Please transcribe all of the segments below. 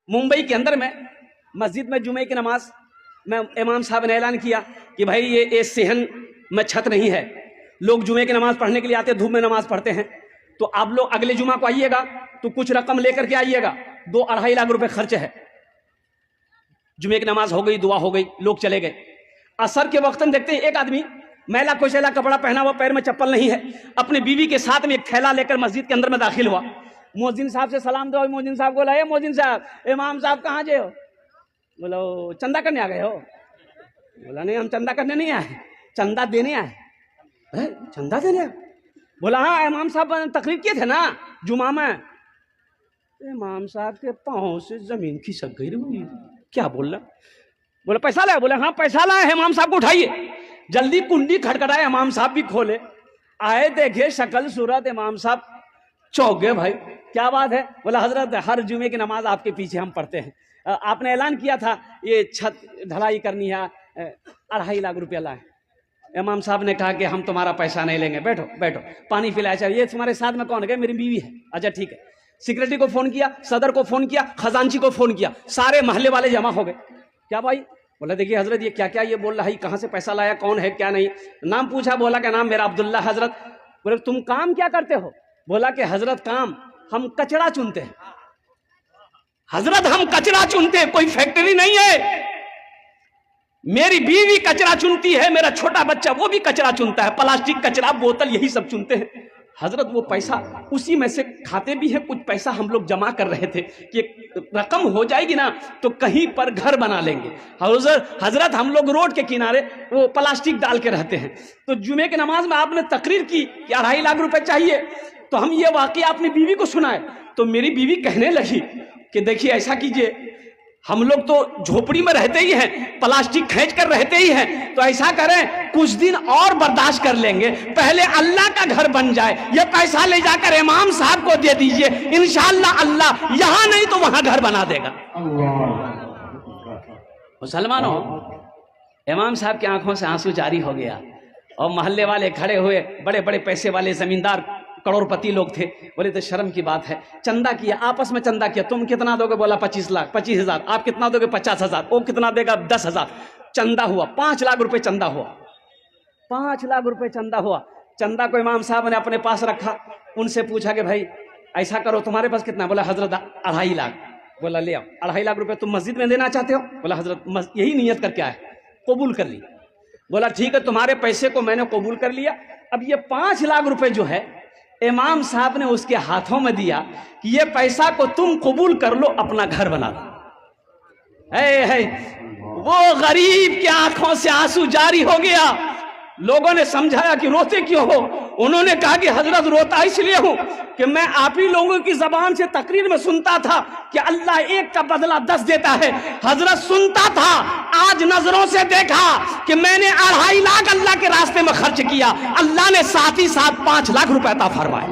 ممبئی کے اندر میں مسجد میں جمعے کی نماز میں امام صاحب نے اعلان کیا کہ بھائی یہ صحن میں چھت نہیں ہے، لوگ جمعے کی نماز پڑھنے کے لیے آتے ہیں، دھوپ میں نماز پڑھتے ہیں، تو آپ لوگ اگلے جمعہ کو آئیے گا تو کچھ رقم لے کر کے آئیے گا، 2-2.5 لاکھ روپے خرچ ہے۔ جمعے کی نماز ہو گئی، دعا ہو گئی، لوگ چلے گئے۔ عصر کے وقت دیکھتے ہیں ایک آدمی میلا کوشیلا کپڑا پہنا ہوا، پیر میں چپل نہیں ہے، اپنی بیوی کے ساتھ میں ایک تھیلا لے کر مسجد کے اندر میں داخل ہوا۔ مؤذن صاحب سے سلام دو، مؤذن صاحب کو لائے، مؤذن صاحب امام صاحب کہاں جے ہو؟ بولا چندہ کرنے آ گئے ہو؟ بولا نہیں، ہم چندہ کرنے نہیں آئے، چندہ دینے آئے۔ چندہ دینے آئے؟ بولا ہاں، امام صاحب تقریر کیے تھے نا جمعہ میں۔ امام صاحب کے پاؤں سے زمین کھسک گئی، کیا بول رہا؟ بولا پیسہ لائے؟ بولے ہاں پیسہ لائے، امام صاحب کو اٹھائیے۔ جلدی کنڈی کھٹکھٹائے، امام صاحب بھی کھولے، آئے دیکھے شکل صورت، امام صاحب چونک گئے۔ بھائی کیا بات ہے؟ بولا حضرت ہر جمعے کی نماز آپ کے پیچھے ہم پڑھتے ہیں، آپ نے اعلان کیا تھا یہ چھت ڈھلائی کرنی ہے، 2.5 لاکھ روپیہ لائے۔ امام صاحب نے کہا کہ ہم تمہارا پیسہ نہیں لیں گے، بیٹھو بیٹھو، پانی پلایا چاہیے۔ یہ تمہارے ساتھ میں کون ہے؟ میری بیوی ہے۔ اچھا ٹھیک ہے۔ سیکرٹری کو فون کیا، صدر کو فون کیا، خزانچی کو فون کیا، سارے محلے والے جمع ہو گئے۔ کیا بھائی؟ بولا دیکھیے حضرت یہ کیا یہ بول رہا ہے، کہاں سے پیسہ لایا، کون ہے کیا نہیں؟ نام پوچھا، بولا کہ نام میرا عبداللہ۔ حضرت بولے تم کام کیا کرتے ہو؟ بولا کہ حضرت کام ہم کچڑا چنتے ہیں۔ حضرت ہم کچڑا چنتے ہیں، کوئی فیکٹری نہیں ہے۔ میری بیوی کچرا چنتی ہے، میرا چھوٹا بچہ وہ بھی کچرا چنتا ہے، پلاسٹک کچرا، بوتل، یہی سب چنتے ہیں۔ حضرت وہ پیسہ اسی میں سے کھاتے بھی ہیں، کچھ پیسہ ہم لوگ جمع کر رہے تھے کہ رقم ہو جائے گی نا تو کہیں پر گھر بنا لیں گے۔ حضرت ہم لوگ روڈ کے کنارے وہ پلاسٹک ڈال کے رہتے ہیں، تو جمعے کی نماز میں آپ نے تقریر کی کہ 2.5 لاکھ روپے چاہیے، تو ہم یہ واقعہ اپنی بیوی کو سنائے، تو میری بیوی کہنے لگی کہ دیکھیے ایسا کیجئے، ہم لوگ تو جھوپڑی میں رہتے ہی ہیں، پلاسٹک کھینچ کر رہتے ہی ہیں، تو ایسا کریں کچھ دن اور برداشت کر لیں گے، پہلے اللہ کا گھر بن جائے، یہ پیسہ لے جا کر امام صاحب کو دے دیجئے، انشاءاللہ اللہ یہاں نہیں تو وہاں گھر بنا دے گا۔ مسلمانوں، امام صاحب کی آنکھوں سے آنسو جاری ہو گیا، اور محلے والے کھڑے ہوئے، بڑے بڑے پیسے والے زمیندار کروڑ پتی لوگ تھے، بولے تو شرم کی بات ہے، چندہ کیا، آپس میں چندہ کیا، تم کتنا دو گے؟ بولا 25 لاکھ، 25,000، آپ کتنا دو گے؟ 50,000، وہ کتنا دے گا؟ 10,000، چندہ ہوا 5 لاکھ روپے چندہ ہوا، 5 لاکھ روپے چندہ ہوا۔ چندہ کو امام صاحب نے اپنے پاس رکھا، ان سے پوچھا کہ بھائی ایسا کرو تمہارے پاس کتنا؟ بولا حضرت 2.5 لاکھ۔ بولا لے آؤ، 2.5 لاکھ روپے تم مسجد میں دینا چاہتے ہو؟ بولا حضرت یہی نیت کر کے آئے، قبول کر لی۔ بولا ٹھیک ہے، تمہارے پیسے کو میں نے قبول کر لیا، اب یہ 5 لاکھ روپے جو ہے امام صاحب نے اس کے ہاتھوں میں دیا کہ یہ پیسہ کو تم قبول کر لو، اپنا گھر بنا لو۔ وہ غریب کی آنکھوں سے آنسو جاری ہو گیا۔ لوگوں نے سمجھایا کہ روتے کیوں ہو؟ انہوں نے کہا کہ حضرت روتا اس لیے ہوں کہ میں آپ ہی لوگوں کی زبان سے تقریر میں سنتا تھا کہ اللہ 1 کا بدلہ 10 دیتا ہے۔ حضرت سنتا تھا، آج نظروں سے دیکھا کہ میں نے 2.5 لاکھ اللہ کے راستے میں خرچ کیا، اللہ نے ساتھ ہی ساتھ 5 لاکھ روپے عطا فرمائے،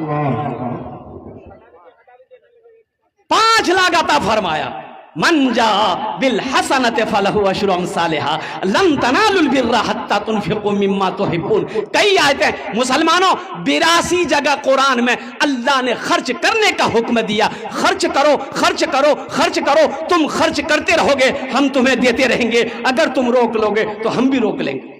5 لاکھ عطا فرمایا۔ من جاء بالحسنۃ فلہ عشر امثالھا لن تنالوا البر حتى تنفقوا مما تحبون۔ کئی آیتیں مسلمانوں 82 جگہ قرآن میں اللہ نے خرچ کرنے کا حکم دیا، خرچ کرو خرچ کرو خرچ کرو، تم خرچ کرتے رہو گے ہم تمہیں دیتے رہیں گے، اگر تم روک لو گے تو ہم بھی روک لیں گے۔